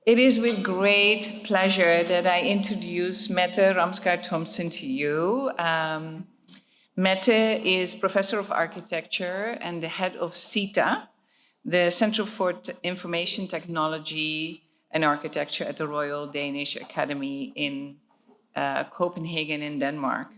It is with great pleasure that I introduce Mette Ramsgaard Thomsen to you. Mette is professor of architecture and the head of CITA, the Centre for Information Technology and Architecture at the Royal Danish Academy in Copenhagen in Denmark.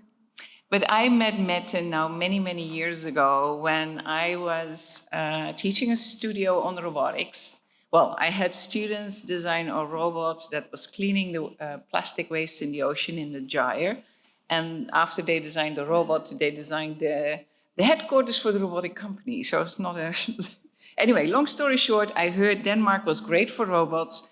But I met Mette now many, many years ago when I was teaching a studio on robotics. Well, I had students design a robot that was cleaning the plastic waste in the ocean in the gyre. And after they designed the robot, they designed the headquarters for the robotic company. So it's not a... Anyway, long story short, I heard Denmark was great for robots.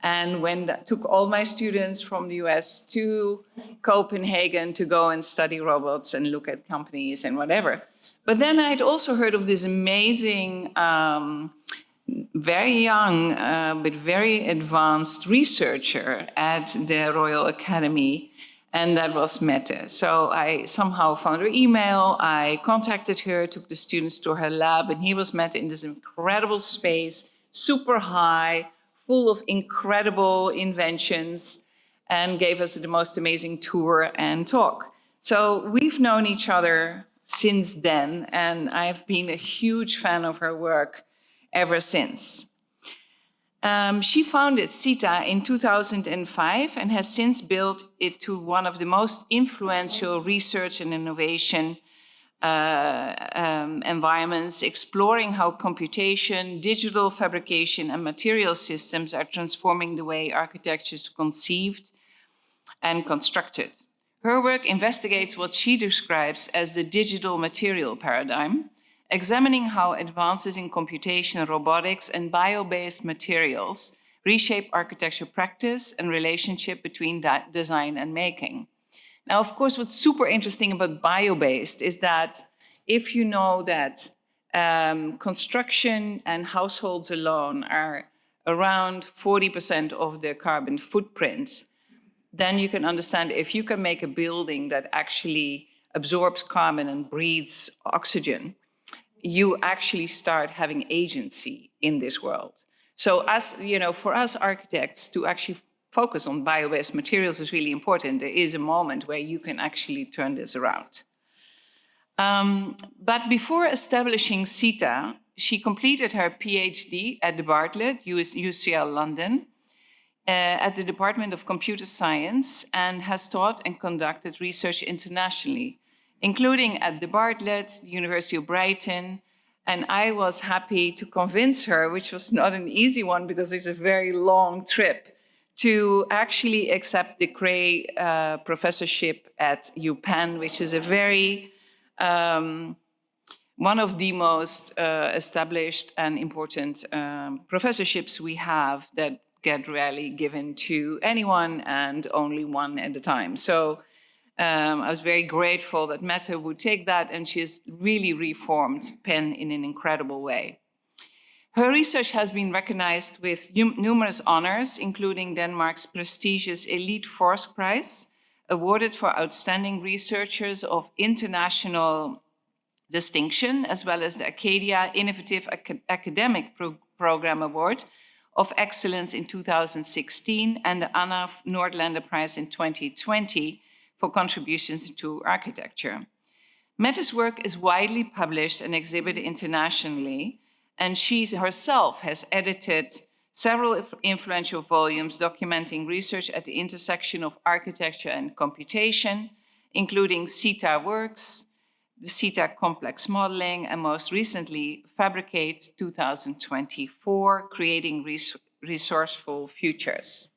And when that took all my students from the US to Copenhagen to go and study robots and look at companies and whatever. But then I'd also heard of this amazing, very young, but very advanced researcher at the Royal Academy, and that was Mette. So I somehow found her email, I contacted her, took the students to her lab, and here was Mette in this incredible space, super high, full of incredible inventions, and gave us the most amazing tour and talk. So we've known each other since then, and I've been a huge fan of her work ever since. She founded CITA in 2005 and has since built it to one of the most influential research and innovation environments, exploring how computation, digital fabrication, and material systems are transforming the way architecture is conceived and constructed. Her work investigates what she describes as the digital material paradigm, examining how advances in computation, robotics, and bio-based materials reshape architecture practice and relationship between design and making. Now, of course, what's super interesting about bio-based is that if you know that construction and households alone are around 40% of the carbon footprint, then you can understand if you can make a building that actually absorbs carbon and breathes oxygen, you actually start having agency in this world. So as you know, for us architects to actually focus on bio-based materials is really important. There is a moment where you can actually turn this around. But before establishing CITA, she completed her PhD at the Bartlett, UCL London, at the Department of Computer Science, and has taught and conducted research internationally, including at the Bartlett, the University of Brighton. And I was happy to convince her, which was not an easy one because it's a very long trip, to actually accept the Cray professorship at UPenn, which is a very, one of the most established and important professorships we have that get rarely given to anyone and only one at a time. So I was very grateful that Mette would take that, and she has really reformed Penn in an incredible way. Her research has been recognized with numerous honors, including Denmark's prestigious Elite Forsk Prize, awarded for outstanding researchers of international distinction, as well as the Acadia Innovative Academic Program Award of Excellence in 2016, and the Anna Nordlander Prize in 2020 for contributions to architecture. Mette's work is widely published and exhibited internationally, and she herself has edited several influential volumes documenting research at the intersection of architecture and computation, including CITA Works, the CITA Complex Modeling, and most recently, Fabricate 2024, Creating Resourceful Futures.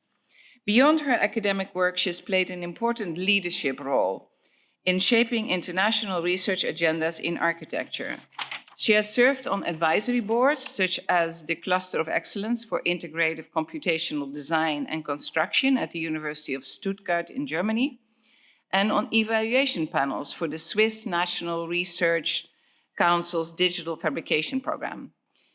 Beyond her academic work, she has played an important leadership role in shaping international research agendas in architecture. She has served on advisory boards, such as the Cluster of Excellence for Integrative Computational Design and Construction at the University of Stuttgart in Germany, and on evaluation panels for the Swiss National Research Council's Digital Fabrication Program.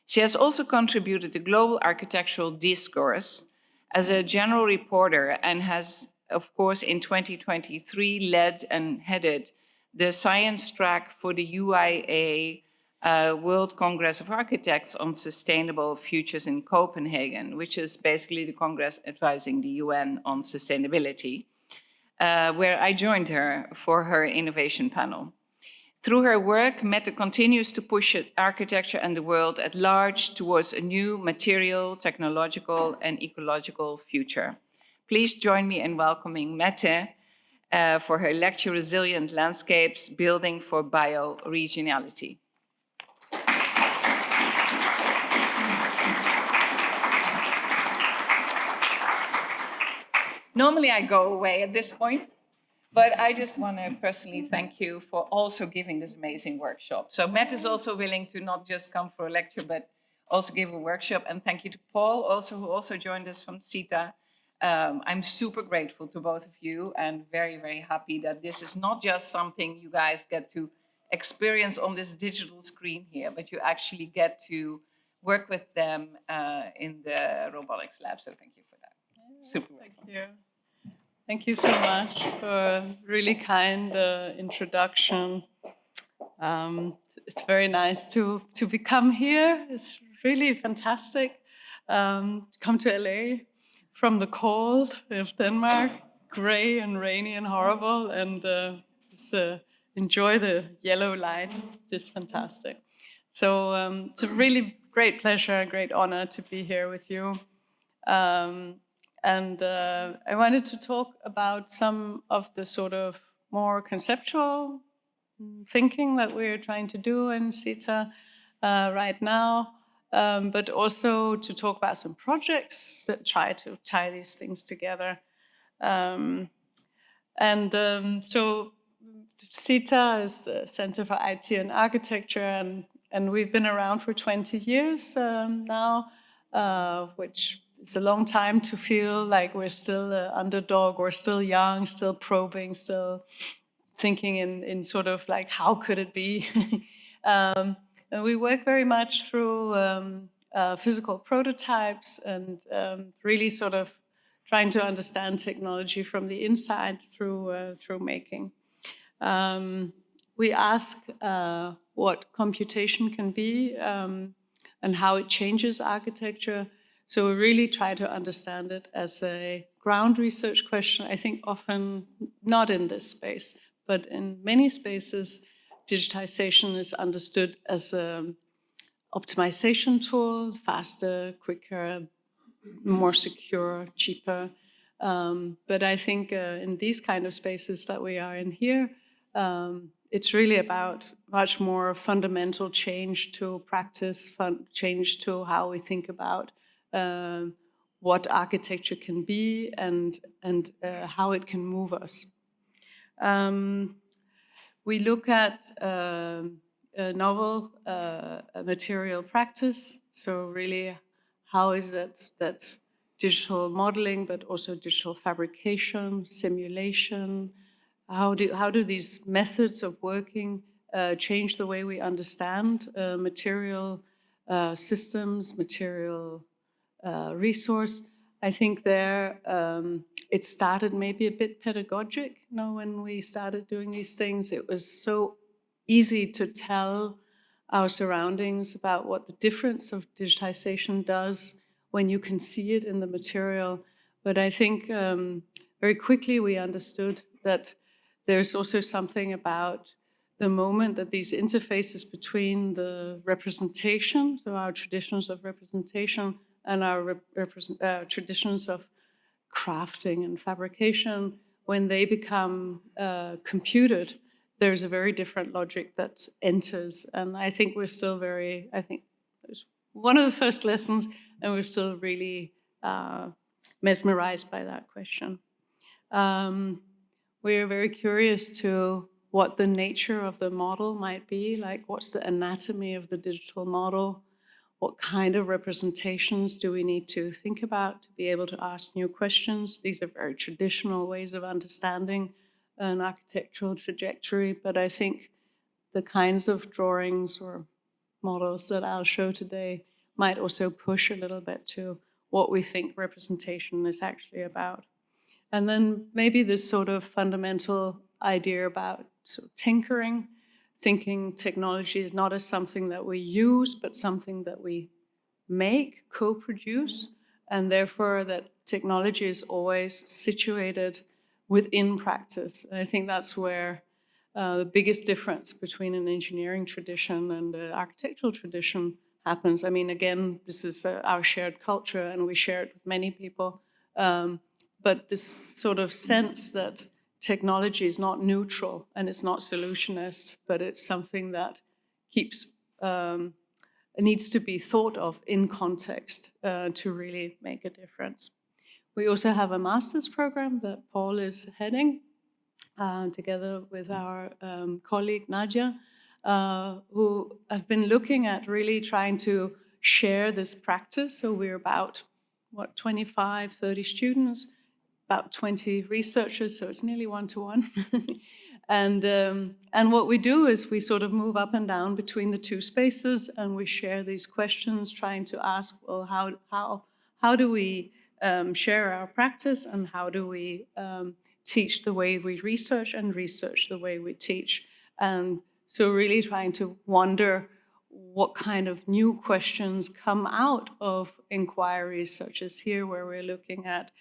She has also contributed to Global Architectural Discourse as a general reporter, and has, of course, in 2023 led and headed the science track for the UIA World Congress of Architects on Sustainable Futures in Copenhagen, which is basically the Congress advising the UN on sustainability, where I joined her for her innovation panel. Through her work, Mette continues to push architecture and the world at large towards a new material, technological, and ecological future. Please join me in welcoming Mette for her lecture, Resilient Landscapes, Building for Bioregionality. Normally I go away at this point, but I just want to personally thank you for also giving this amazing workshop. So Mette is also willing to not just come for a lecture, but also give a workshop. And thank you to Paul, also who also joined us from CITA. I'm super grateful to both of you and very, very happy that this is not just something you guys get to experience on this digital screen here, but you actually get to work with them in the robotics lab. So thank you for that. Super. Thank you. Thank you so much for a really kind introduction. It's very nice to become here. It's really fantastic to come to LA from the cold of Denmark, gray and rainy and horrible, and just enjoy the yellow light. Just fantastic. So it's a really great pleasure, a great honor to be here with you. And I wanted to talk about some of the sort of more conceptual thinking that we're trying to do in CITA right now, but also to talk about some projects that try to tie these things together. So CITA is the Center for IT and Architecture, and we've been around for 20 years now, which it's a long time to feel like we're still an underdog, we're still young, still probing, still thinking in sort of like, how could it be? And we work very much through physical prototypes and really sort of trying to understand technology from the inside through making. We ask what computation can be and how it changes architecture. So we really try to understand it as a ground research question. I think often not in this space, but in many spaces, digitization is understood as an optimization tool, faster, quicker, more secure, cheaper. But I think in these kind of spaces that we are in here, it's really about much more fundamental change to practice, change to how we think about what architecture can be and how it can move us. We look at a novel material practice. So really, how is it that digital modeling, but also digital fabrication, simulation, how do these methods of working change the way we understand material systems, material resource? I think there it started maybe a bit pedagogic. You know, when we started doing these things, it was so easy to tell our surroundings about what the difference of digitization does when you can see it in the material. But I think very quickly we understood that there's also something about the moment that these interfaces between the representation, so our traditions of representation, and our traditions of crafting and fabrication, when they become computed, there's a very different logic that enters. And I think we're still I think it's one of the first lessons, and we're still really mesmerized by that question. We're very curious to what the nature of the model might be, like what's the anatomy of the digital model? What kind of representations do we need to think about to be able to ask new questions? These are very traditional ways of understanding an architectural trajectory, but I think the kinds of drawings or models that I'll show today might also push a little bit to what we think representation is actually about. And then maybe this sort of fundamental idea about sort of tinkering. thinking technology is not as something that we use, but something that we make, co-produce, and therefore that technology is always situated within practice. And I think that's where the biggest difference between an engineering tradition and an architectural tradition happens. I mean, again, this is our shared culture, and we share it with many people. But this sort of sense that technology is not neutral and it's not solutionist, but it's something that keeps needs to be thought of in context to really make a difference. We also have a master's program that Paul is heading together with our colleague Nadia, who have been looking at really trying to share this practice. So we're about, 25, 30 students, about 20 researchers, so it's nearly one-to-one. And what we do is we sort of move up and down between the two spaces, and we share these questions, trying to ask, well, how do we share our practice, and how do we teach the way we research and research the way we teach? And so really trying to wonder what kind of new questions come out of inquiries such as here, where we're looking at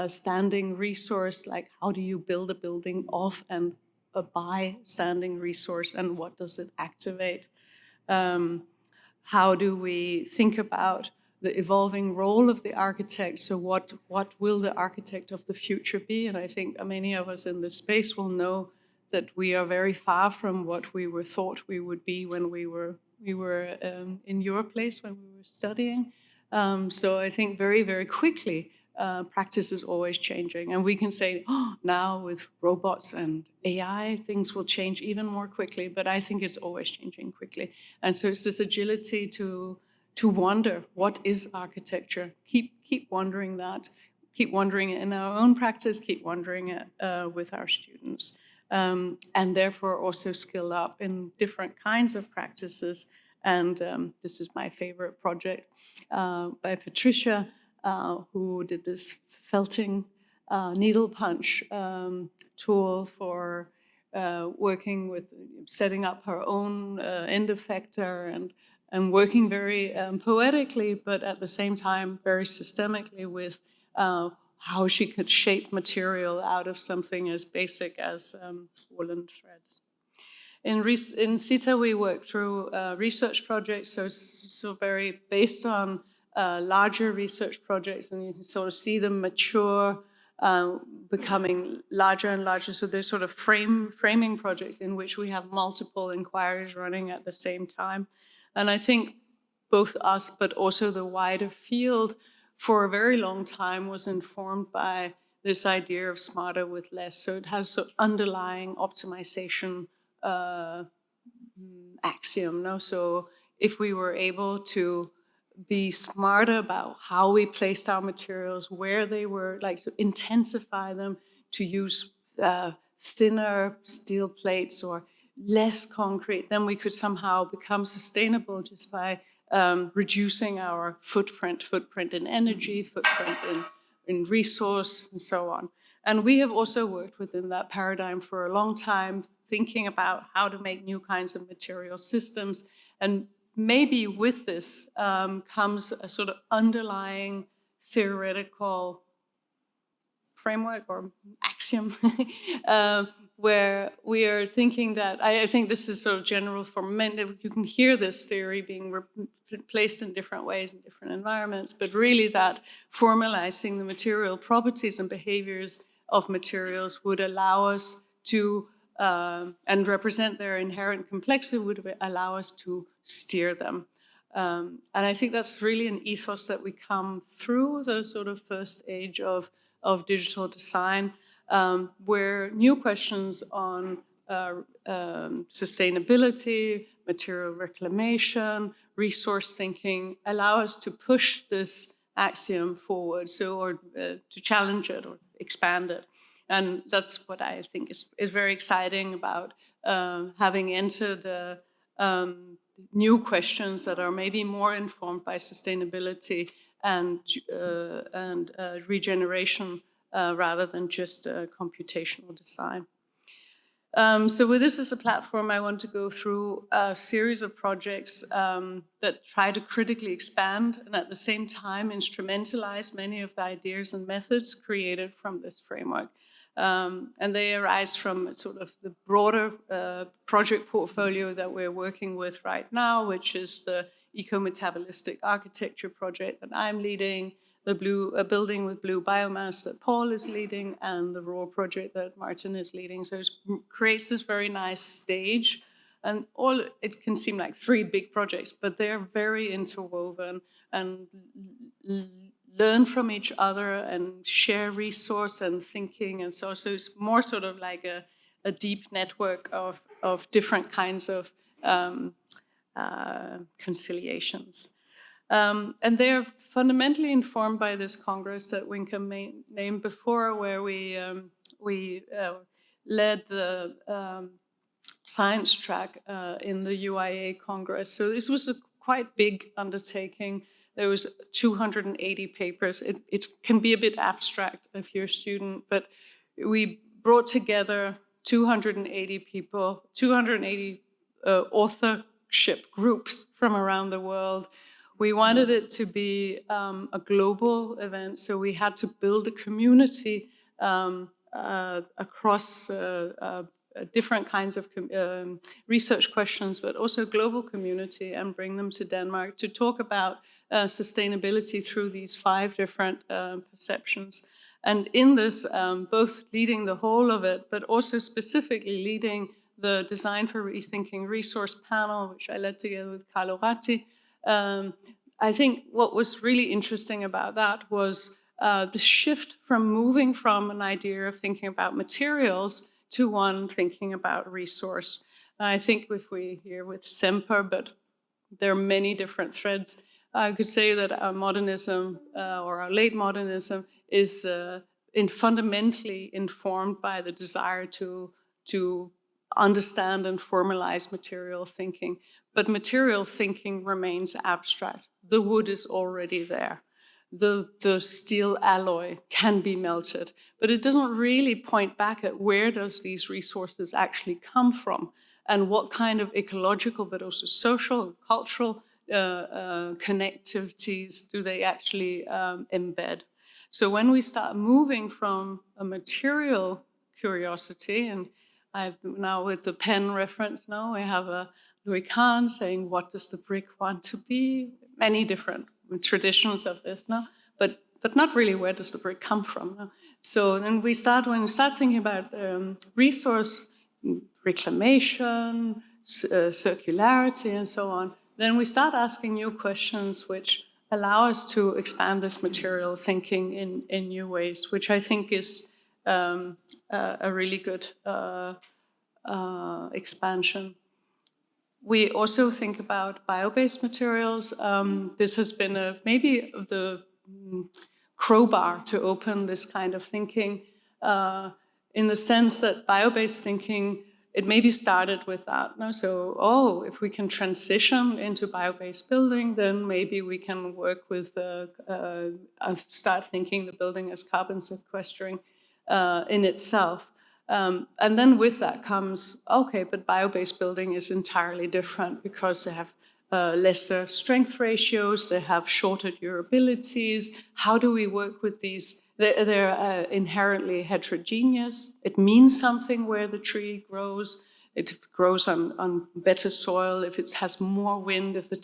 standing resource, like how do you build a building off and by standing resource, and what does it activate? How do we think about the evolving role of the architect? So what will the architect of the future be? And I think many of us in this space will know that we are very far from what we were thought we would be when we were in your place when we were studying. So I think very, very quickly, practice is always changing. And we can say, oh, now with robots and AI, things will change even more quickly, but I think it's always changing quickly. And so it's this agility to wonder, what is architecture? Keep wondering that. Keep wondering it in our own practice, keep wondering it with our students. And therefore also skill up in different kinds of practices. And this is my favorite project by Patricia, who did this felting needle punch tool for working with setting up her own end effector and working very poetically, but at the same time very systemically with how she could shape material out of something as basic as woolen threads. In CITA, we work through research projects, so very based on larger research projects, and you can sort of see them mature, becoming larger and larger. So there's sort of framing projects in which we have multiple inquiries running at the same time. And I think both us, but also the wider field, for a very long time was informed by this idea of smarter with less. So it has sort of underlying optimization axiom. No? So if we were able to be smarter about how we placed our materials, where they were, like to intensify them, to use thinner steel plates or less concrete, then we could somehow become sustainable just by reducing our footprint in energy, footprint in resource, and so on. And we have also worked within that paradigm for a long time, thinking about how to make new kinds of material systems. And maybe with this comes a sort of underlying theoretical framework or axiom where we are thinking that, I think this is sort of general for many, you can hear this theory being placed in different ways in different environments, but really that formalizing the material properties and behaviors of materials would allow us to, and represent their inherent complexity, would allow us to steer them. And I think that's really an ethos that we come through the sort of first age of digital design, where new questions on sustainability, material reclamation, resource thinking allow us to push this axiom forward, or to challenge it or expand it. And that's what I think is very exciting about having entered new questions that are maybe more informed by sustainability and regeneration rather than just computational design. So with this as a platform, I want to go through a series of projects that try to critically expand and at the same time instrumentalize many of the ideas and methods created from this framework. And they arise from sort of the broader project portfolio that we're working with right now, which is the eco-metabolistic architecture project that I'm leading, the building with blue biomass that Paul is leading, and the raw project that Martin is leading. So it creates this very nice stage. And it can seem like 3 big projects, but they're very interwoven and learn from each other and share resource and thinking. And so it's more sort of like a deep network of different kinds of conciliations. And they're fundamentally informed by this Congress that Winka named before, where we led the science track in the UIA Congress. So this was a quite big undertaking. There was 280 papers. It can be a bit abstract if you're a student, but we brought together 280 people, 280 authorship groups from around the world. We wanted it to be a global event, so we had to build a community across different kinds of research questions, but also global community, and bring them to Denmark to talk about sustainability through these 5 different perceptions. And in this, both leading the whole of it, but also specifically leading the Design for Rethinking Resource panel, which I led together with Carlo Ratti. I think what was really interesting about that was the shift from moving from an idea of thinking about materials to one thinking about resource. I think if we here with Semper, but there are many different threads, I could say that our modernism or our late modernism is fundamentally informed by the desire to understand and formalize material thinking. But material thinking remains abstract. The wood is already there. The steel alloy can be melted, but it doesn't really point back at where does these resources actually come from and what kind of ecological, but also social, cultural connectivities do they actually embed. So when we start moving from a material curiosity, and I've now with the pen reference now, I have a Louis Kahn saying, what does the brick want to be? Many different traditions of this now, but not really where does the brick come from. No? So then when we start thinking about resource reclamation, circularity, and so on, then we start asking new questions which allow us to expand this material thinking in new ways, which I think is a really good expansion. We also think about bio-based materials. This has been maybe the crowbar to open this kind of thinking in the sense that bio-based thinking, it maybe started with that. No? So, if we can transition into bio-based building, then maybe we can work with, start thinking the building as carbon sequestering in itself. And then with that comes, okay, but bio-based building is entirely different because they have lesser strength ratios, they have shorter durabilities. How do we work with these? They're inherently heterogeneous. It means something where the tree grows. It grows on better soil, if it has more wind, if the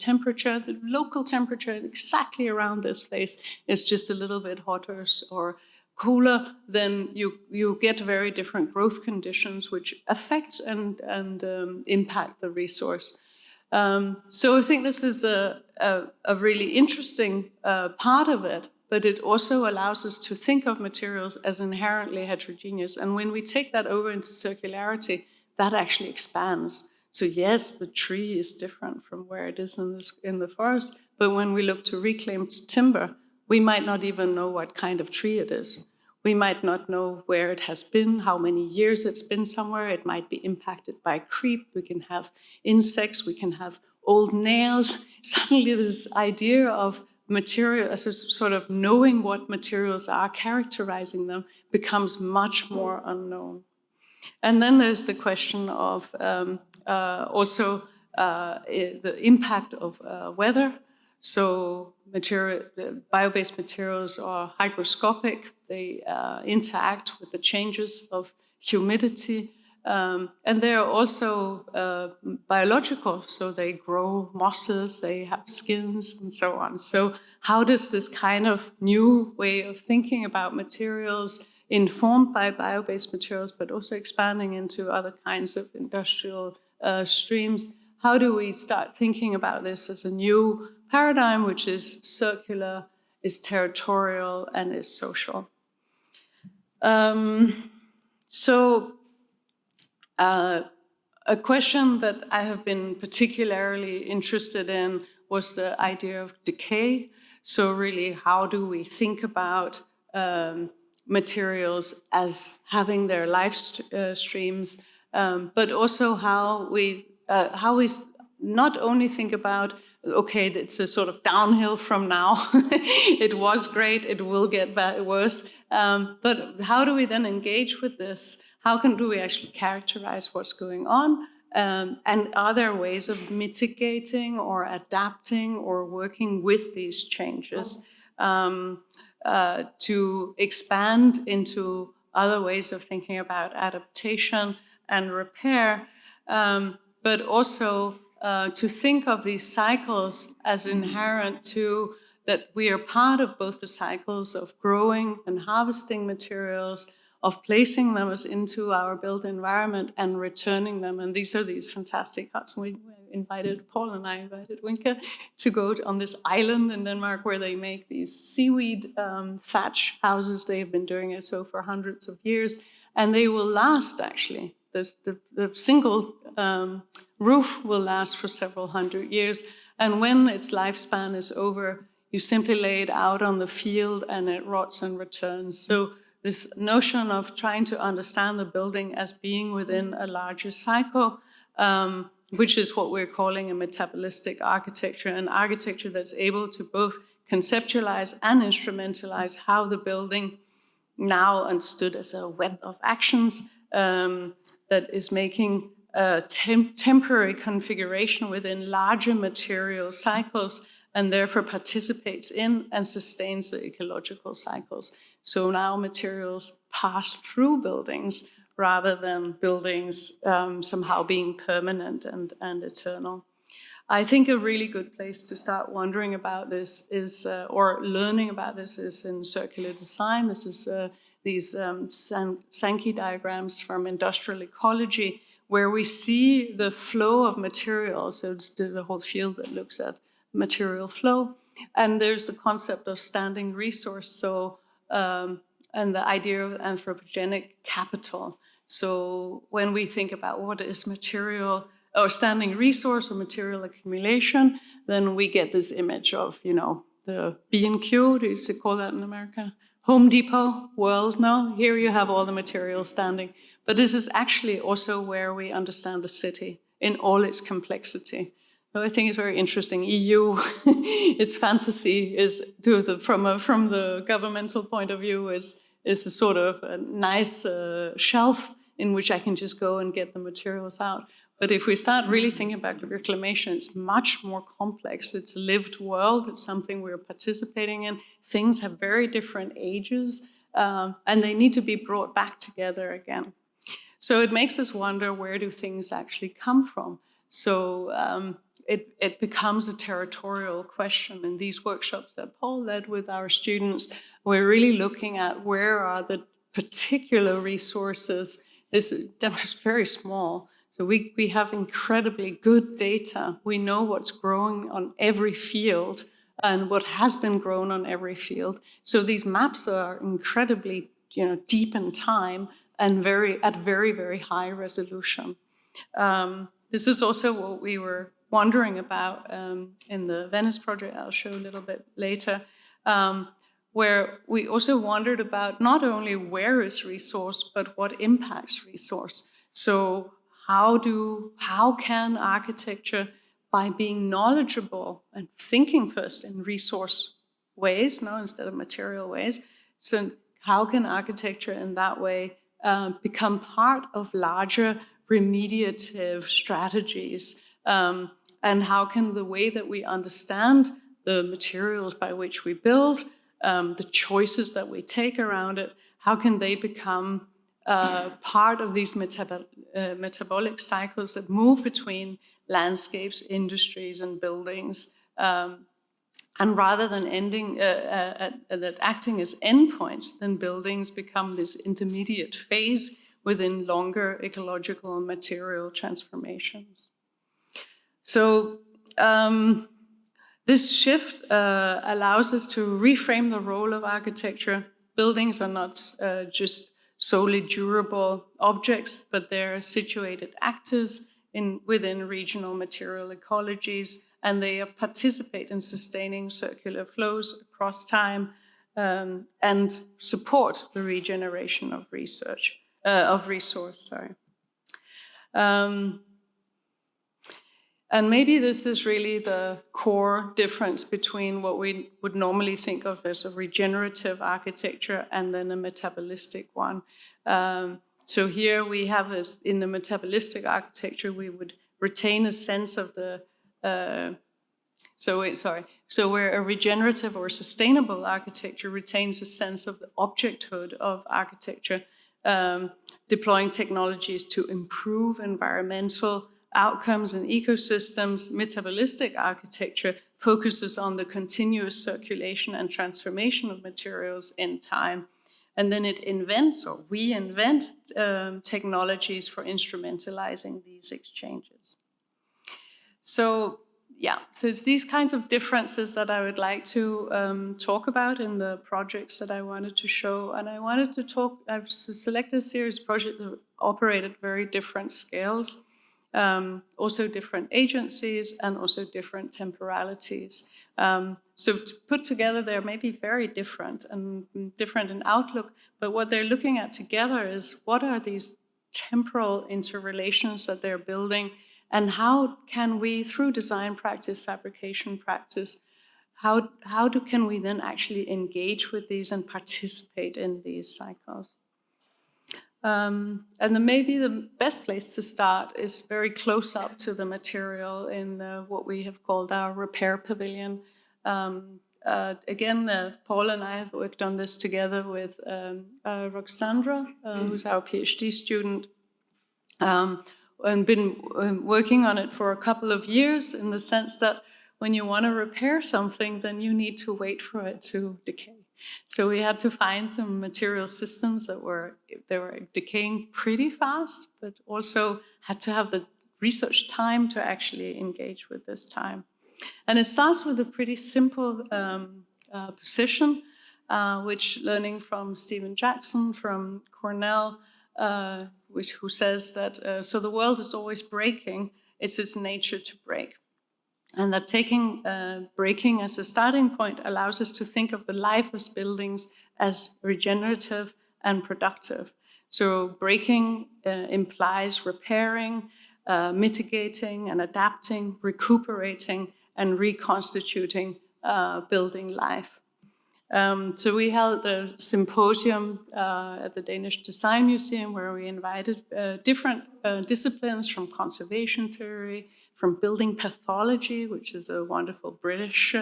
local temperature exactly around this place is just a little bit hotter or cooler, then you get very different growth conditions which affect and impact the resource. So I think this is a really interesting part of it, but it also allows us to think of materials as inherently heterogeneous. And when we take that over into circularity, that actually expands. So yes, the tree is different from where it is in the forest, but when we look to reclaimed timber, we might not even know what kind of tree it is. We might not know where it has been, how many years it's been somewhere. It might be impacted by creep. We can have insects, we can have old nails. Suddenly this idea of material, as a sort of knowing what materials are, characterizing them, becomes much more unknown. And then there's the question of also the impact of weather. So bio-based materials are hygroscopic. They interact with the changes of humidity. And they're also biological, so they grow mosses, they have skins, and so on. So how does this kind of new way of thinking about materials, informed by bio-based materials, but also expanding into other kinds of industrial streams, how do we start thinking about this as a new paradigm, which is circular, is territorial, and is social? A question that I have been particularly interested in was the idea of decay. So really, how do we think about materials as having their life streams, but also how we not only think about, okay, it's a sort of downhill from now. It was great, it will get worse. But how do we then engage with this? How do we actually characterize what's going on? And are there ways of mitigating or adapting or working with these changes to expand into other ways of thinking about adaptation and repair, but also to think of these cycles as inherent to that we are part of both the cycles of growing and harvesting materials, of placing them as into our built environment and returning them. And these are these fantastic huts. Paul and I invited Winka to go on this island in Denmark where they make these seaweed thatch houses. They've been doing it so for hundreds of years, and they will last actually. The single roof will last for several hundred years. And when its lifespan is over, you simply lay it out on the field and it rots and returns. So this notion of trying to understand the building as being within a larger cycle, which is what we're calling a metabolistic architecture, an architecture that's able to both conceptualize and instrumentalize how the building, now understood as a web of actions, that is making a temporary configuration within larger material cycles and therefore participates in and sustains the ecological cycles. So now materials pass through buildings rather than buildings somehow being permanent and eternal. I think a really good place to start wondering about this is, or learning about this, is in circular design. This is these Sankey diagrams from industrial ecology, where we see the flow of materials. So it's the whole field that looks at material flow. And there's the concept of standing resource, so and the idea of anthropogenic capital. So when we think about what is material or standing resource or material accumulation, then we get this image of, the B&Q, do you call that in America? Home Depot world, no? Here you have all the materials standing. But this is actually also where we understand the city in all its complexity. So I think it's very interesting. EU, its fantasy is from the governmental point of view is a sort of a nice shelf in which I can just go and get the materials out. But if we start really thinking about reclamation, it's much more complex. It's a lived world. It's something we're participating in. Things have very different ages, and they need to be brought back together again. So it makes us wonder, where do things actually come from? So it becomes a territorial question. In these workshops that Paul led with our students, we're really looking at where are the particular resources. This is very small. So we have incredibly good data. We know what's growing on every field and what has been grown on every field. So these maps are incredibly, deep in time and at very, very high resolution. This is also what we were wondering about in the Venice project I'll show a little bit later, where we also wondered about not only where is resource, but what impacts resource. So how can architecture, by being knowledgeable and thinking first in resource ways, instead of material ways, so how can architecture in that way become part of larger remediative strategies? And how can the way that we understand the materials by which we build, the choices that we take around it, how can they become part of these metabolic cycles that move between landscapes, industries, and buildings? And rather than acting as endpoints, then buildings become this intermediate phase within longer ecological and material transformations. So this shift allows us to reframe the role of architecture. Buildings are not just solely durable objects, but they're situated actors within regional material ecologies, and they participate in sustaining circular flows across time and support the regeneration of resource. And maybe this is really the core difference between what we would normally think of as a regenerative architecture and then a metabolistic one. So here we have this, in the metabolistic architecture, we would retain a sense of the, so where a regenerative or sustainable architecture retains a sense of the objecthood of architecture, deploying technologies to improve environmental outcomes and ecosystems. Metabolistic architecture focuses on the continuous circulation and transformation of materials in time. And then it invents, or we invent, technologies for instrumentalizing these exchanges. So it's these kinds of differences that I would like to talk about in the projects that I wanted to show. And I wanted to talk, I've selected a series of projects that operate at very different scales. Also different agencies and also different temporalities. So to put together, they're maybe very different and different in outlook, but what they're looking at together is what are these temporal interrelations that they're building, and how can we, through design practice, fabrication practice, can we then actually engage with these and participate in these cycles? And then maybe the best place to start is very close up to the material in what we have called our Repair Pavilion. Again, Paul and I have worked on this together with Roxandra, who's our PhD student, and been working on it for a couple of years, in the sense that when you want to repair something, then you need to wait for it to decay. So we had to find some material systems that were decaying pretty fast, but also had to have the research time to actually engage with this time. And it starts with a pretty simple position, which, learning from Stephen Jackson from Cornell, who says that, so the world is always breaking, it's its nature to break. And that taking breaking as a starting point allows us to think of the lifeless buildings as regenerative and productive. So breaking implies repairing, mitigating and adapting, recuperating and reconstituting building life. So we held a symposium at the Danish Design Museum, where we invited different disciplines from conservation theory, from building pathology, which is a wonderful British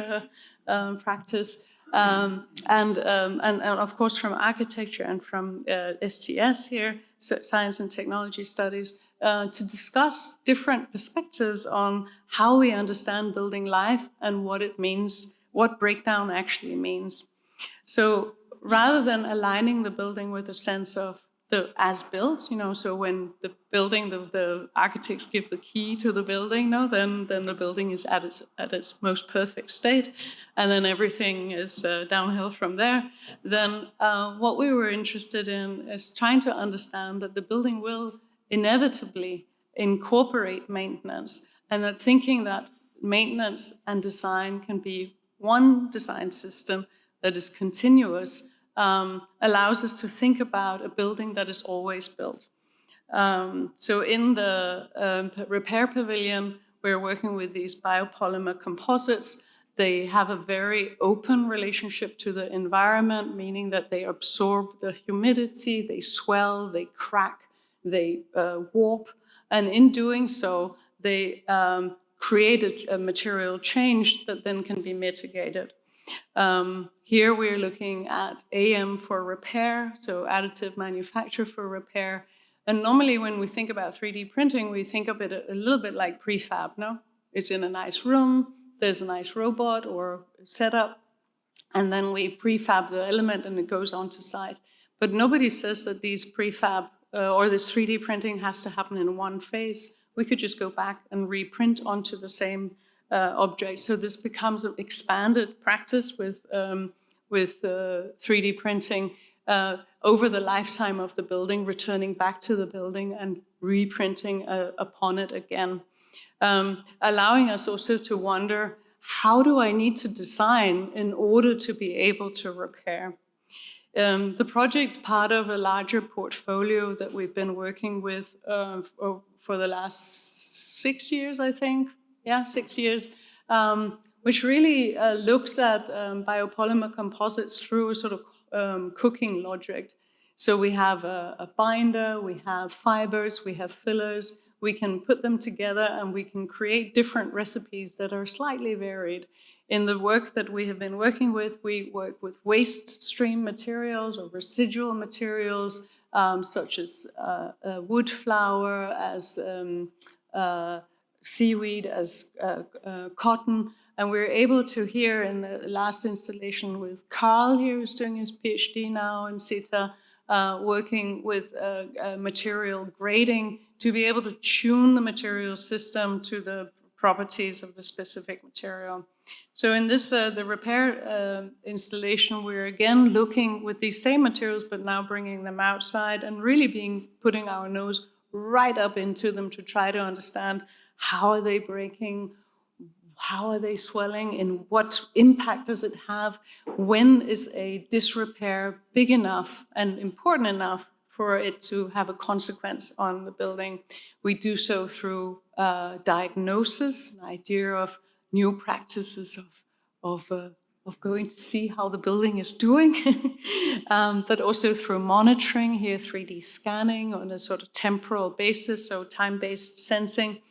practice, and of course from architecture and from STS here, Science and Technology Studies, to discuss different perspectives on how we understand building life and what it means, what breakdown actually means. So rather than aligning the building with a sense of the as-built, so when the building, the architects give the key to the building, then the building is at its most perfect state, and then everything is downhill from there. Then what we were interested in is trying to understand that the building will inevitably incorporate maintenance, and that thinking that maintenance and design can be one design system that is continuous allows us to think about a building that is always built. So in the Repair Pavilion, we're working with these biopolymer composites They have a very open relationship to the environment, meaning that they absorb the humidity, they swell, they crack, they warp, and in doing so, they create a material change that then can be mitigated. Here we're looking at AM for repair, so additive manufacture for repair. And normally when we think about 3D printing, we think of it a little bit like prefab, no? It's in a nice room, there's a nice robot or setup, and then we prefab the element and it goes onto site. But nobody says that these prefab or this 3D printing has to happen in one phase. We could just go back and reprint onto the same object. So this becomes an expanded practice with 3D printing over the lifetime of the building, returning back to the building and reprinting upon it again. Allowing us also to wonder, how do I need to design in order to be able to repair? The project's part of a larger portfolio that we've been working with for the last 6 years, I think. Yeah, 6 years, which really looks at biopolymer composites through a sort of cooking logic. So we have a binder, we have fibers, we have fillers. We can put them together and we can create different recipes that are slightly varied. In the work that we have been working with, we work with waste stream materials or residual materials, such as wood flour, as seaweed, as cotton. And we're able to here in the last installation with Carl here, who's doing his PhD now in CITA, working with material grading to be able to tune the material system to the properties of the specific material. So in this, the repair installation, we're again looking with these same materials, but now bringing them outside and really putting our nose right up into them to try to understand how are they breaking, how are they swelling, and what impact does it have? When is a disrepair big enough and important enough for it to have a consequence on the building? We do so through diagnosis, an idea of new practices of going to see how the building is doing, but also through monitoring, here 3D scanning on a sort of temporal basis, so time-based sensing,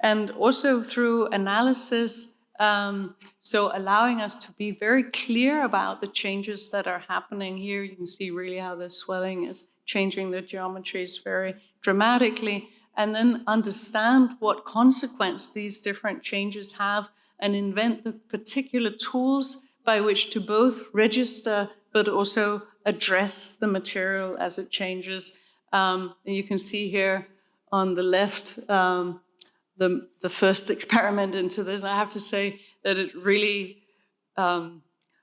and also through analysis, so allowing us to be very clear about the changes that are happening here. You can see really how the swelling is changing the geometries very dramatically, and then understand what consequence these different changes have and invent the particular tools by which to both register but also address the material as it changes. You can see here on the left the first experiment into this. I have to say that it really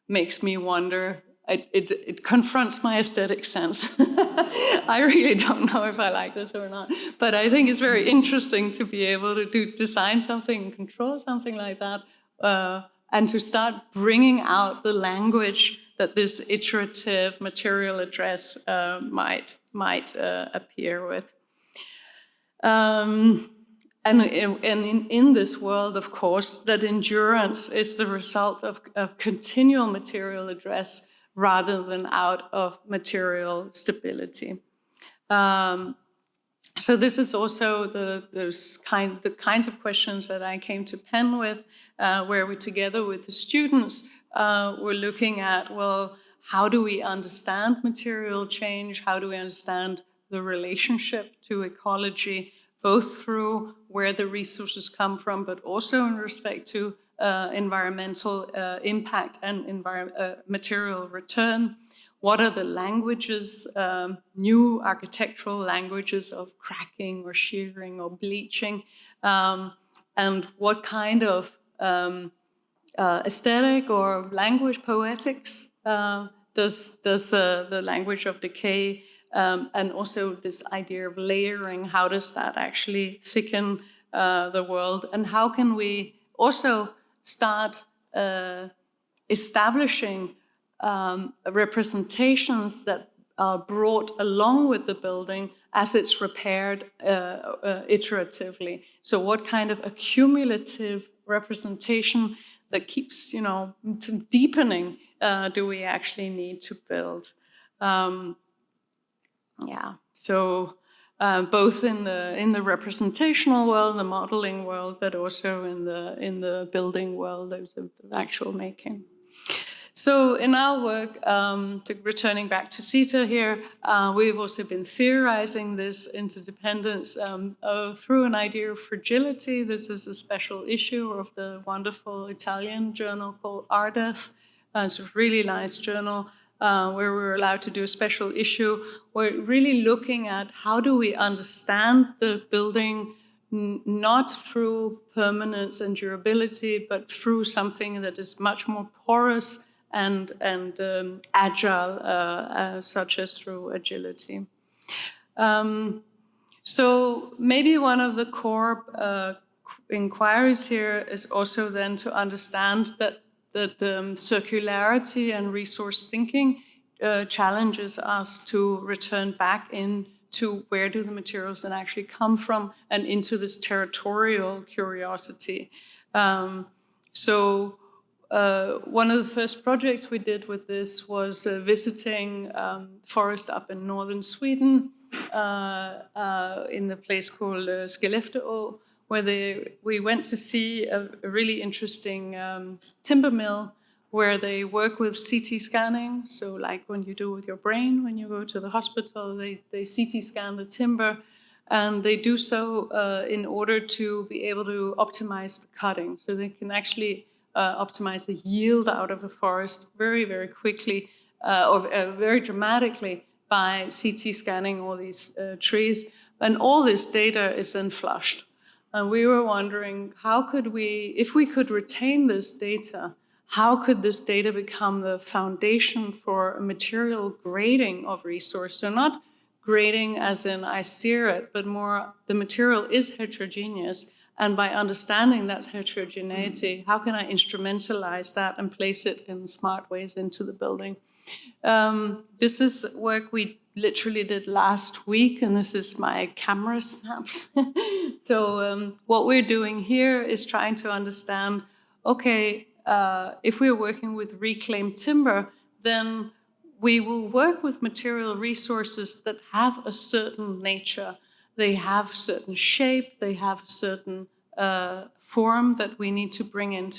makes me wonder. It confronts my aesthetic sense. I really don't know if I like this or not, but I think it's very interesting to be able to design something and control something like that, and to start bringing out the language that this iterative material address might appear with. And in this world, of course, that endurance is the result of continual material address rather than out of material stability. So this is also the kinds of questions that I came to Penn with, where we together with the students were looking at, well, how do we understand material change? How do we understand the relationship to ecology, both through where the resources come from, but also in respect to environmental impact and material return? What are the languages, new architectural languages of cracking or shearing or bleaching? And what kind of aesthetic or language poetics does the language of decay and also this idea of layering, how does that actually thicken the world? And how can we also start establishing representations that are brought along with the building as it's repaired iteratively? So what kind of accumulative representation that keeps, deepening do we actually need to build? So both in the representational world, the modeling world, but also in the building world, there's the actual making. So in our work, returning back to CITA here, we've also been theorizing this interdependence through an idea of fragility. This is a special issue of the wonderful Italian journal called Ardeth. It's a really nice journal where we're allowed to do a special issue. We're really looking at how do we understand the building not through permanence and durability, but through something that is much more porous and agile, such as through agility. So maybe one of the core inquiries here is also then to understand that circularity and resource thinking challenges us to return back into where do the materials then actually come from and into this territorial curiosity. One of the first projects we did with this was visiting forest up in northern Sweden in the place called Skellefteå, where we went to see a really interesting timber mill where they work with CT scanning. So like when you do with your brain, when you go to the hospital, they CT scan the timber, and they do so in order to be able to optimize the cutting. So they can actually optimize the yield out of a forest very, very quickly or very dramatically by CT scanning all these trees. And all this data is then flushed. And we were wondering, how could we, if we could retain this data, how could this data become the foundation for a material grading of resource? So not grading as in I steer it, but more the material is heterogeneous. And by understanding that heterogeneity, how can I instrumentalize that and place it in smart ways into the building? This is work we literally did last week, and this is my camera snaps. So what we're doing here is trying to understand, okay, if we're working with reclaimed timber, then we will work with material resources that have a certain nature. They have certain shape, they have a certain form that we need to bring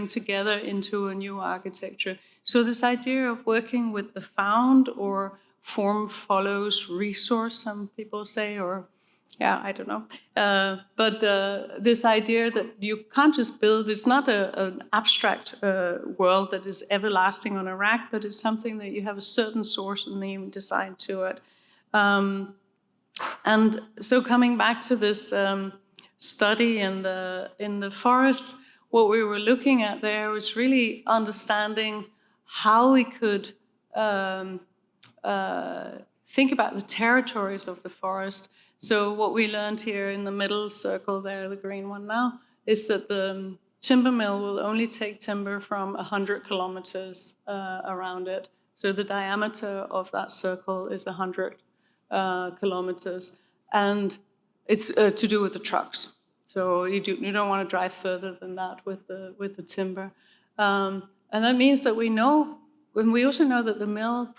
together into a new architecture. So this idea of working with the found, or form follows resource, some people say, or I don't know. But this idea that you can't just build, it's not an abstract world that is everlasting on a rack, but it's something that you have a certain source and name design to it. And so coming back to this study in the forest, what we were looking at there was really understanding how we could think about the territories of the forest. So what we learned here in the middle circle there, the green one now, is that the timber mill will only take timber from 100 kilometers around it. So the diameter of that circle is 100 kilometers, and it's to do with the trucks. So you don't want to drive further than that with the timber, and that means that we know, and we also know that the mill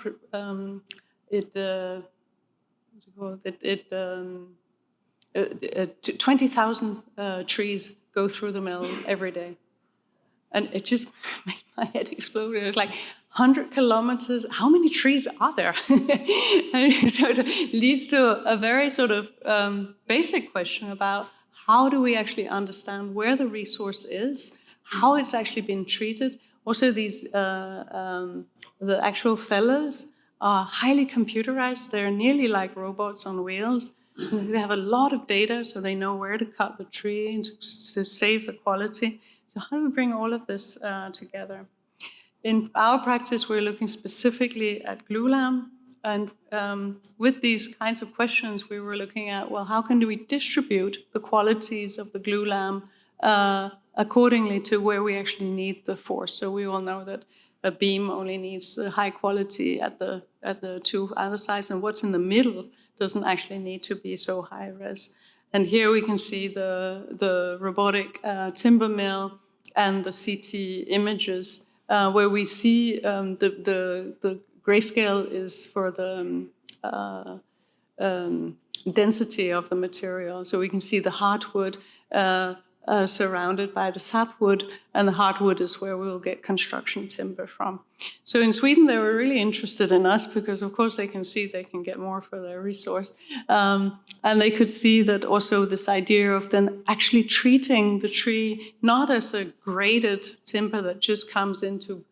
20,000 trees go through the mill every day, and it just made my head explode. It was like 100 kilometers, how many trees are there? And so it leads to a very sort of basic question about how do we actually understand where the resource is, how it's actually been treated. Also these, the actual fellers are highly computerized. They're nearly like robots on wheels. They have a lot of data, so they know where to cut the tree and to save the quality. So how do we bring all of this together? In our practice, we're looking specifically at glulam. And with these kinds of questions, we were looking at, well, how can we distribute the qualities of the glulam accordingly to where we actually need the force? So we all know that a beam only needs the high quality at the two other sides, and what's in the middle doesn't actually need to be so high res. And here we can see the robotic timber mill and the CT images, where we see the grayscale is for the density of the material. So we can see the hardwood surrounded by the sapwood, and the hardwood is where we will get construction timber from. So in Sweden, they were really interested in us because, of course, they can see they can get more for their resource. And they could see that also this idea of then actually treating the tree not as a graded timber that just comes into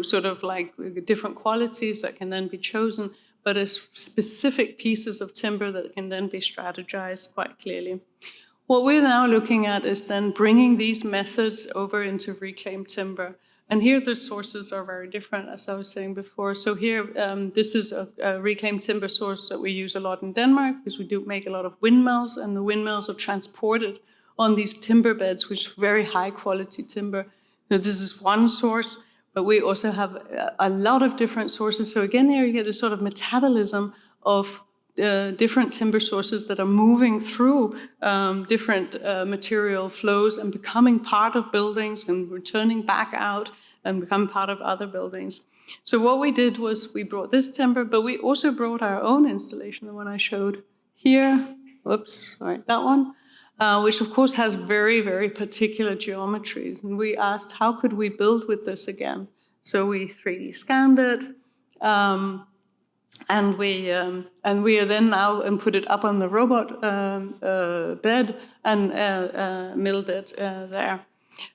sort of like different qualities that can then be chosen, but as specific pieces of timber that can then be strategized quite clearly. What we're now looking at is then bringing these methods over into reclaimed timber. And here the sources are very different, as I was saying before. So here, this is a reclaimed timber source that we use a lot in Denmark, because we do make a lot of windmills, and the windmills are transported on these timber beds, which is very high quality timber. Now, this is one source, but we also have a lot of different sources. So again, here you get a sort of metabolism of different timber sources that are moving through different material flows and becoming part of buildings and returning back out and become part of other buildings. So what we did was we brought this timber, but we also brought our own installation, the one I showed here. Whoops, sorry, that one. Which of course has very, very particular geometries. And we asked, how could we build with this again? So we 3D scanned it. And we are then now and put it up on the robot bed and milled it there.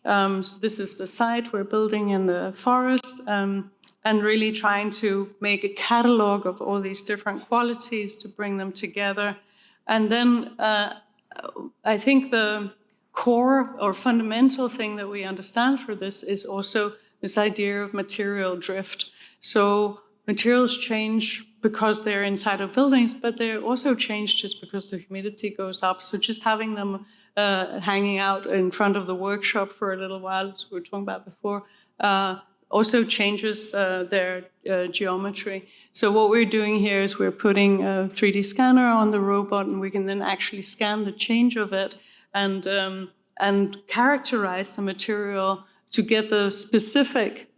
So this is the site we're building in the forest, and really trying to make a catalog of all these different qualities to bring them together. And then I think the core or fundamental thing that we understand for this is also this idea of material drift. So materials change because they're inside of buildings, but they also change just because the humidity goes up. So just having them hanging out in front of the workshop for a little while, as we were talking about before, also changes their geometry. So what we're doing here is we're putting a 3D scanner on the robot, and we can then actually scan the change of it and characterize the material to get the specific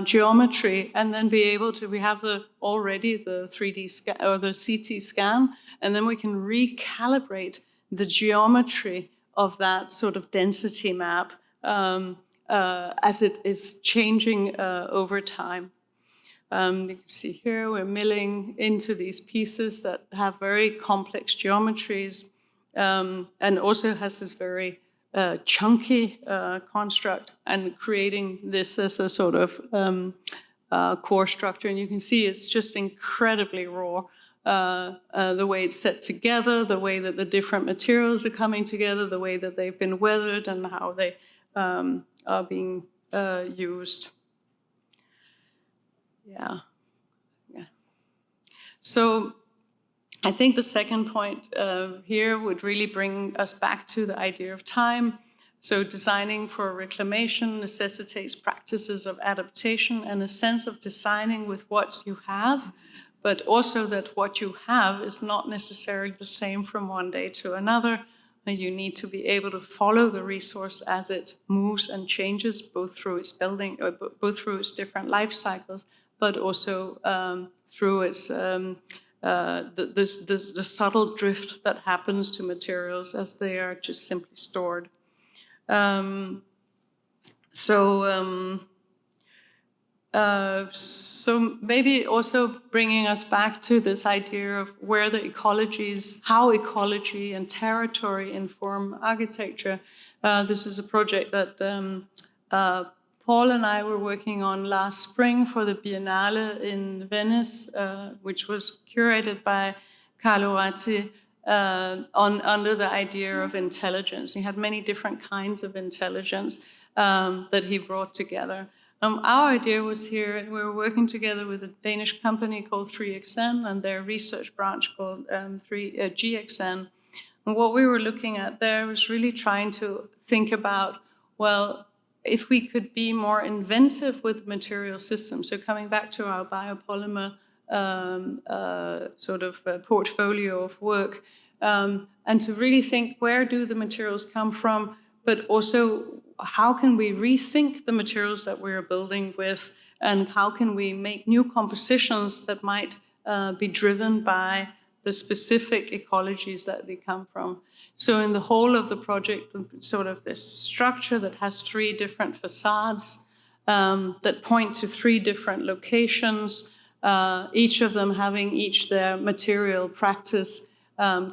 geometry, and then be able to, we have already the 3D scan or the CT scan, and then we can recalibrate the geometry of that sort of density map as it is changing over time. You can see here we're milling into these pieces that have very complex geometries, and also has this very chunky construct, and creating this as a sort of core structure. And you can see it's just incredibly raw, the way it's set together, the way that the different materials are coming together, the way that they've been weathered, and how they are being used. Yeah. So I think the second point here would really bring us back to the idea of time. So designing for reclamation necessitates practices of adaptation and a sense of designing with what you have, but also that what you have is not necessarily the same from one day to another. You need to be able to follow the resource as it moves and changes, both through its building, or both through its different life cycles, but also through its the subtle drift that happens to materials as they are just simply stored. So maybe also bringing us back to this idea of where the ecologies, how ecology and territory inform architecture. This is a project that Paul and I were working on last spring for the Biennale in Venice, which was curated by Carlo Ratti under the idea of intelligence. He had many different kinds of intelligence that he brought together. Our idea was here, and we were working together with a Danish company called 3XN and their research branch called GXN. And what we were looking at there was really trying to think about, well, if we could be more inventive with material systems. So coming back to our biopolymer sort of portfolio of work, and to really think, where do the materials come from, but also how can we rethink the materials that we're building with, and how can we make new compositions that might be driven by the specific ecologies that they come from. So in the whole of the project, sort of this structure that has 3 different facades that point to 3 different locations, each of them having their material practice,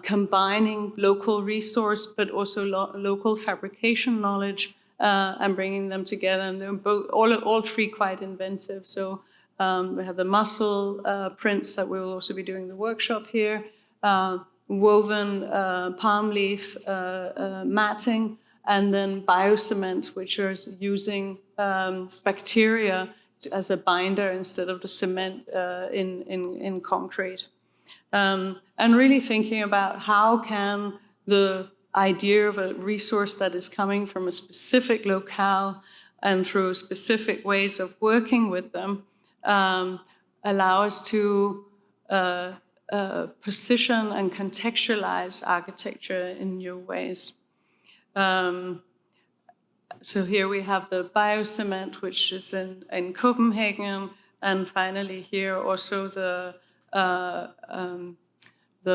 combining local resource, but also local fabrication knowledge, and bringing them together. And they're both, all 3 quite inventive. So we have the mussel prints that we will also be doing the workshop here, woven palm leaf matting, and then biocement, which is using bacteria as a binder instead of the cement in concrete. And really thinking about how can the idea of a resource that is coming from a specific locale and through specific ways of working with them allow us to position and contextualize architecture in new ways. So here we have the biocement, which is in Copenhagen, and finally here also the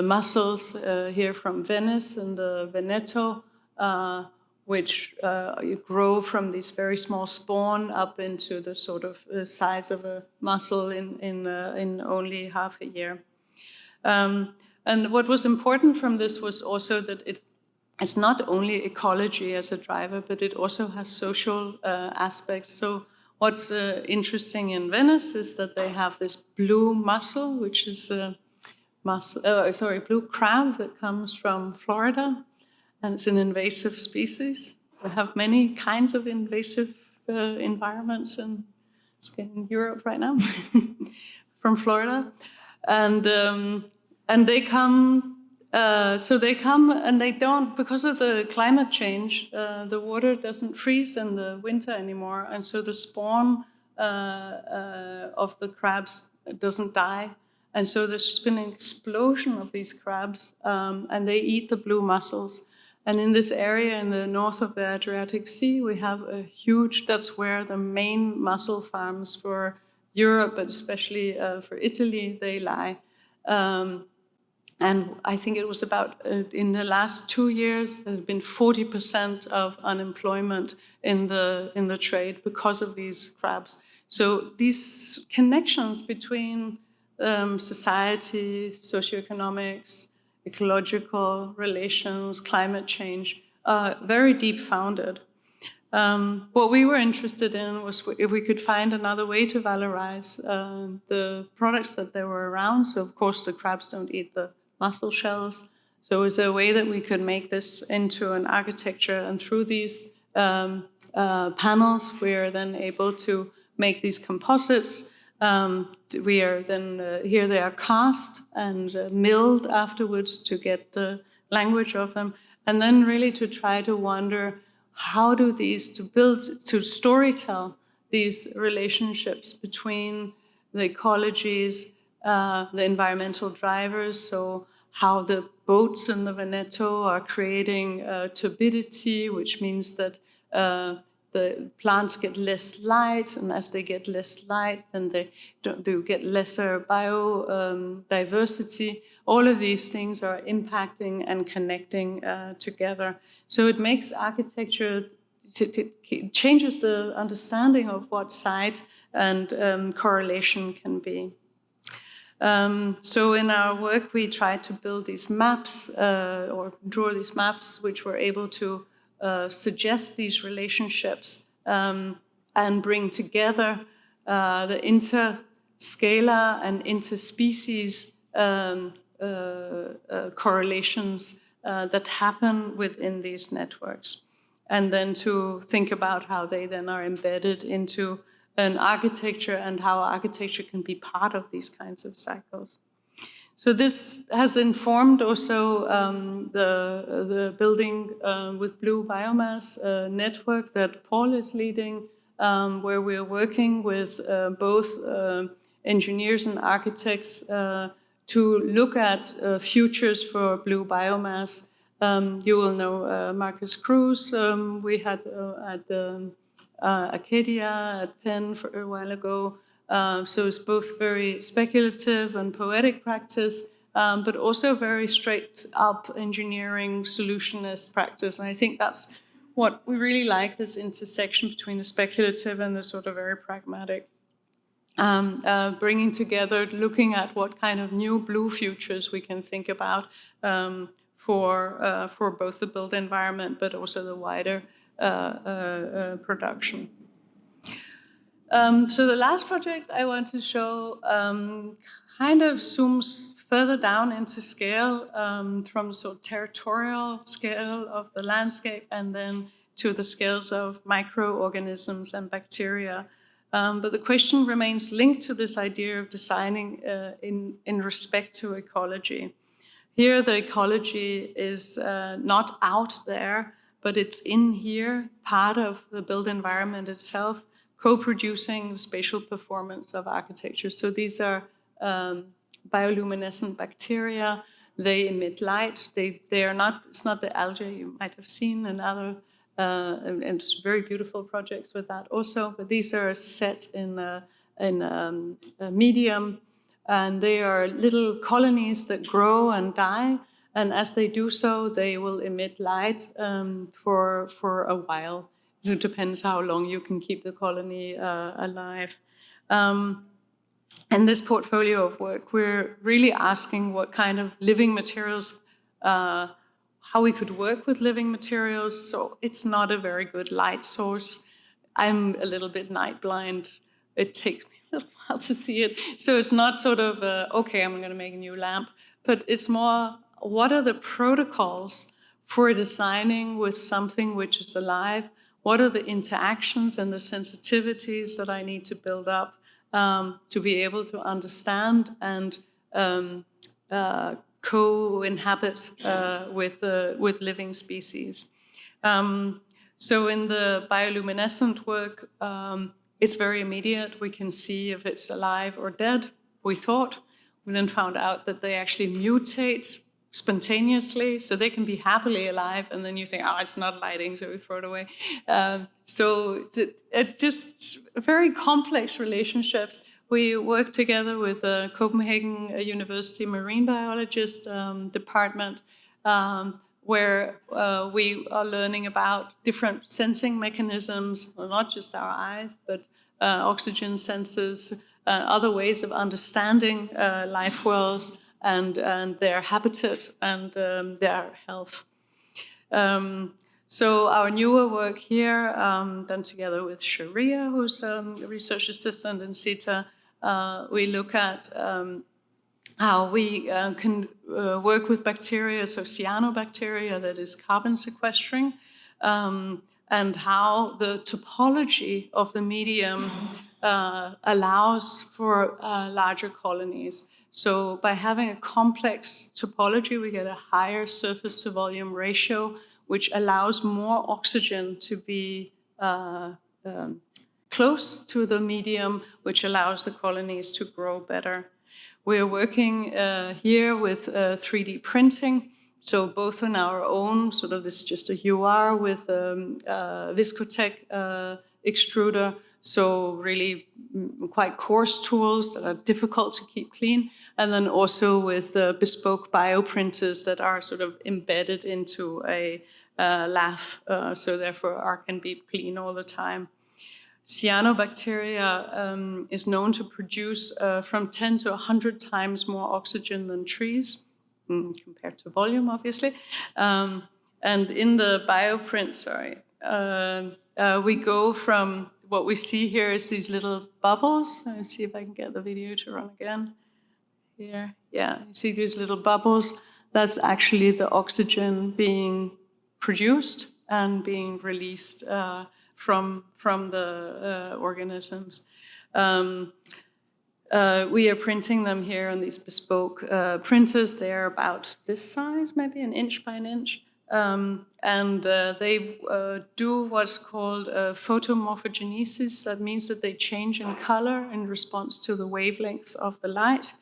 mussels here from Venice and the Veneto, which grow from these very small spawn up into the sort of size of a mussel in only half a year. And what was important from this was also that it's not only ecology as a driver, but it also has social aspects. So what's interesting in Venice is that they have this blue mussel, which is blue crab that comes from Florida, and it's an invasive species. We have many kinds of invasive environments in Europe right now from Florida, and they come. So they come and they don't, because of the climate change, the water doesn't freeze in the winter anymore, and so the spawn of the crabs doesn't die. And so there's been an explosion of these crabs, and they eat the blue mussels. And in this area in the north of the Adriatic Sea, we have a huge, that's where the main mussel farms for Europe, but especially for Italy, they lie. And I think it was about, in the last 2 years, there's been 40% of unemployment in the trade because of these crabs. So these connections between society, socioeconomics, ecological relations, climate change, very deep-founded. What we were interested in was if we could find another way to valorize the products that there were around. So of course the crabs don't eat the mussel shells. So it was a way that we could make this into an architecture, and through these panels, we are then able to make these composites. We are then, here they are cast and milled afterwards to get the language of them, and then really to try to wonder how do these, to storytell these relationships between the ecologies, the environmental drivers, so how the boats in the Veneto are creating turbidity, which means that the plants get less light, and as they get less light, then they do get lesser biodiversity. All of these things are impacting and connecting together. So it makes architecture, it changes the understanding of what site and correlation can be. So in our work, we tried to build these maps or draw these maps, which were able to suggest these relationships and bring together the interscalar and interspecies correlations that happen within these networks. And then to think about how they then are embedded into an architecture and how architecture can be part of these kinds of cycles. So this has informed also the building with blue biomass network that Paul is leading, where we're working with both engineers and architects to look at futures for blue biomass You will know Marcus Cruz. We had at Acadia at Penn for a while ago. So it's both very speculative and poetic practice, but also very straight up engineering solutionist practice. And I think that's what we really like, this intersection between the speculative and the sort of very pragmatic. Bringing together, looking at what kind of new blue futures we can think about for both the built environment, but also the wider production. So the last project I want to show kind of zooms further down into scale, from the sort of territorial scale of the landscape and then to the scales of microorganisms and bacteria. But the question remains linked to this idea of designing in respect to ecology. Here, the ecology is not out there, but it's in here, part of the built environment itself, co-producing the spatial performance of architecture. So these are bioluminescent bacteria. They emit light. They are not. It's not the algae you might have seen and other. And it's very beautiful projects with that also. But these are set in a medium, and they are little colonies that grow and die. And as they do so, they will emit light for a while. It depends how long you can keep the colony alive. In this portfolio of work, we're really asking what kind of living materials, how we could work with living materials. So it's not a very good light source. I'm a little bit night blind. It takes me a little while to see it. So it's not sort of, okay, I'm going to make a new lamp, but it's more, what are the protocols for designing with something which is alive? What are the interactions and the sensitivities that I need to build up to be able to understand and co-inhabit with living species? So in the bioluminescent work, it's very immediate. We can see if it's alive or dead, we thought. We then found out that they actually mutate spontaneously, so they can be happily alive, and then you think, oh, it's not lighting, so we throw it away. So it just very complex relationships. We work together with the Copenhagen University marine biologist department, where we are learning about different sensing mechanisms, not just our eyes, but oxygen sensors, other ways of understanding life worlds and their habitat and their health. So our newer work here, done together with Sharia, who's a research assistant in CITA, we look at how we can work with bacteria, so cyanobacteria, that is carbon sequestering, and how the topology of the medium allows for larger colonies. So by having a complex topology, we get a higher surface to volume ratio, which allows more oxygen to be close to the medium, which allows the colonies to grow better. We're working here with 3D printing, so both on our own, sort of this is just a UR with Viscotech extruder, so really quite coarse tools that are difficult to keep clean, and then also with bespoke bioprinters that are sort of embedded into a lath, so therefore can be clean all the time. Cyanobacteria is known to produce from 10 to 100 times more oxygen than trees, compared to volume, obviously. And in the bioprint, we go from what we see here is these little bubbles. Let me see if I can get the video to run again. Here, yeah, you see these little bubbles. That's actually the oxygen being produced and being released from the organisms. We are printing them here on these bespoke printers. They're about this size, maybe an inch by an inch. And they do what's called photomorphogenesis. That means that they change in color in response to the wavelength of the light.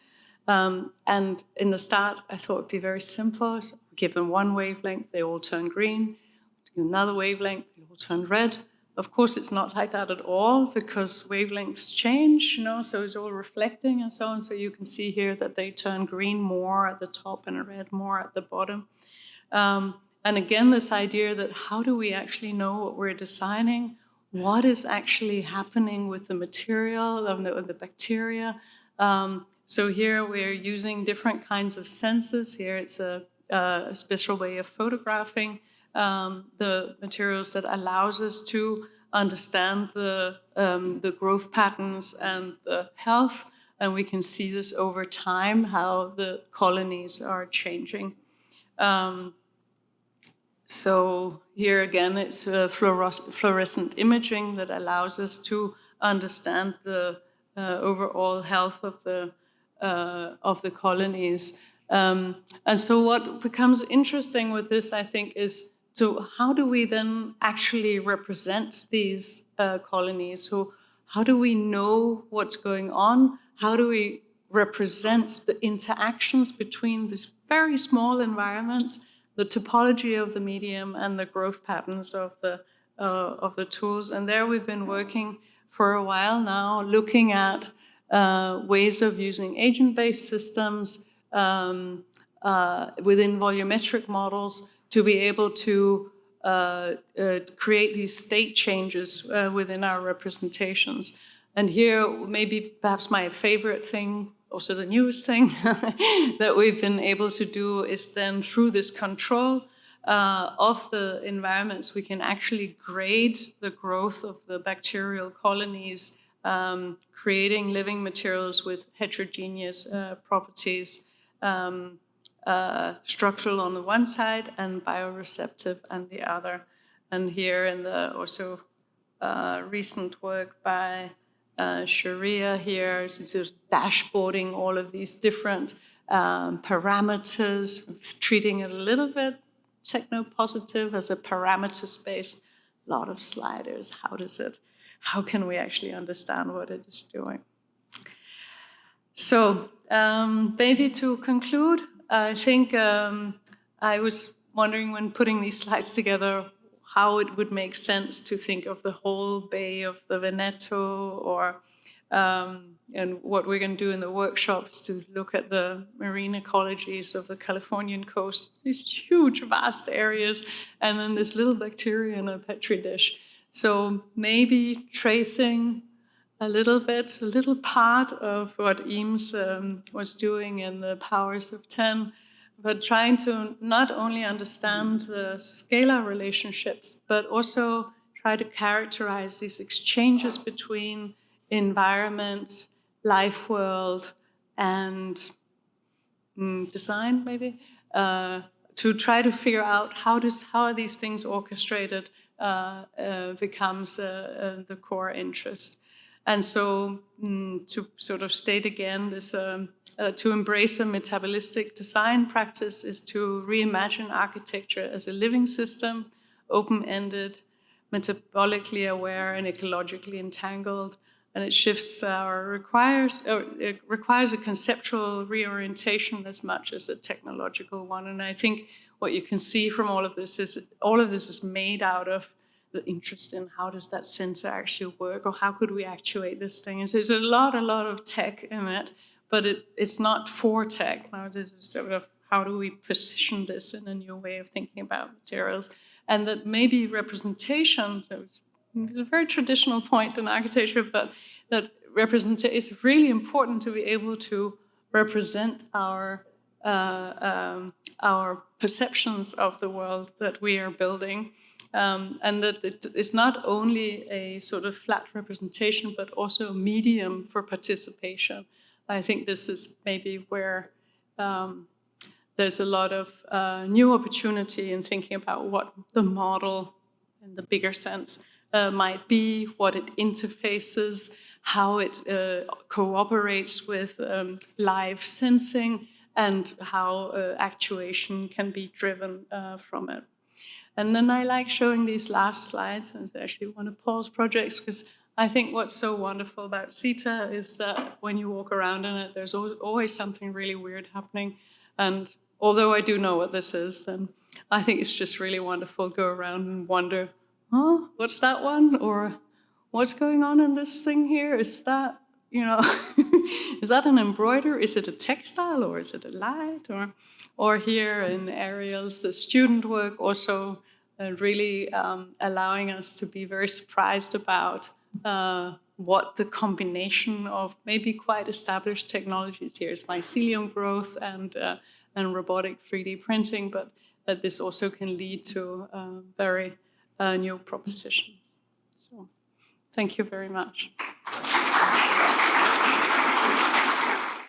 And in the start, I thought it'd be very simple. So we give them one wavelength, they all turn green. Another wavelength, they all turn red. Of course, it's not like that at all because wavelengths change, so it's all reflecting and so on. So you can see here that they turn green more at the top and red more at the bottom. And again, this idea that how do we actually know what we're designing? What is actually happening with the material of the bacteria? So here we're using different kinds of sensors. Here it's a special way of photographing the materials that allows us to understand the growth patterns and the health. And we can see this over time, how the colonies are changing. So here again, it's fluorescent imaging that allows us to understand the overall health of the colonies. And so what becomes interesting with this, I think, is so how do we then actually represent these colonies? So how do we know what's going on? How do we represent the interactions between these very small environments, the topology of the medium, and the growth patterns of the tools? And there we've been working for a while now, looking at ways of using agent-based systems within volumetric models to be able to create these state changes within our representations. And here, maybe perhaps my favorite thing, also the newest thing that we've been able to do is then through this control of the environments, we can actually grade the growth of the bacterial colonies, creating living materials with heterogeneous properties, structural on the one side and bioreceptive on the other. And here in the also recent work by Sharia here, is dashboarding all of these different parameters, treating it a little bit techno-positive as a parameter space. A lot of sliders. How can we actually understand what it is doing? So maybe to conclude, I think I was wondering when putting these slides together how it would make sense to think of the whole Bay of the Veneto, or and what we're going to do in the workshops to look at the marine ecologies of the Californian coast, these huge, vast areas, and then this little bacteria in a petri dish. So maybe tracing a little part of what Eames was doing in the Powers of 10, but trying to not only understand the scalar relationships, but also try to characterize these exchanges between environment, life world, and design, maybe, to try to figure out how are these things orchestrated becomes the core interest. And so to sort of state again, this to embrace a metabolistic design practice is to reimagine architecture as a living system, open-ended, metabolically aware, and ecologically entangled. And it it requires a conceptual reorientation as much as a technological one. And I think what you can see from all of this is made out of the interest in how does that sensor actually work, or how could we actuate this thing. And so there's a lot of tech in it, but it's not for tech. Now this is sort of how do we position this in a new way of thinking about materials. And that maybe representation, so it's a very traditional point in architecture, but that it's really important to be able to represent our perceptions of the world that we are building. And that it is not only a sort of flat representation, but also a medium for participation. I think this is maybe where there's a lot of new opportunity in thinking about what the model, in the bigger sense, might be, what it interfaces, how it cooperates with live sensing, and how actuation can be driven from it. And then I like showing these last slides, and it's actually one of Paul's projects, because I think what's so wonderful about CITA is that when you walk around in it, there's always something really weird happening. And although I do know what this is, then I think it's just really wonderful to go around and wonder, oh, what's that one? Or what's going on in this thing here? Is that, is that an embroider? Is it a textile or is it a light? Or here in Ariel's student work, also really allowing us to be very surprised about what the combination of maybe quite established technologies here is mycelium growth and robotic 3D printing, but that this also can lead to very new propositions. So thank you very much.